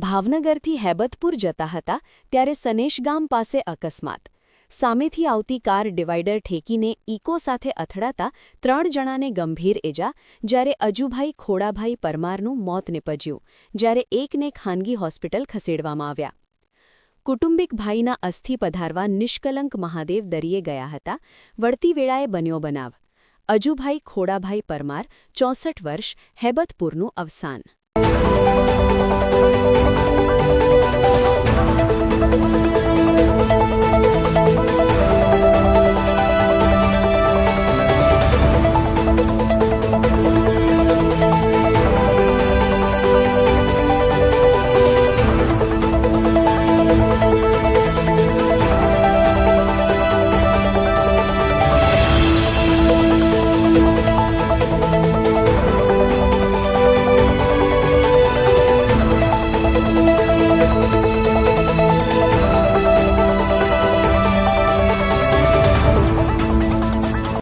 ભાવનગરથી હેબતપુર જતા હતા ત્યારે સનેશ ગામ પાસે અકસ્માત. સામેથી આવતી કાર ડિવાઈડર ઠેકીને ઇકો સાથે અથડાતા 3 જણાને ગંભીર ઇજા, જ્યારે અજુભાઈ ખોડાભાઈ પરમારનું મોત નીપજ્યું, જ્યારે એકને ખાનગી હોસ્પિટલ ખસેડવામાં આવ્યા. કુટુંબિક ભાઈના અસ્થિ પધારવા નિષ્કલંક મહાદેવ દરિયે ગયા હતા. વળતી વેળાએ બન્યો બનાવ. અજુભાઈ ખોડાભાઈ પરમાર, 64 વર્ષ, હેબતપુરનું અવસાન.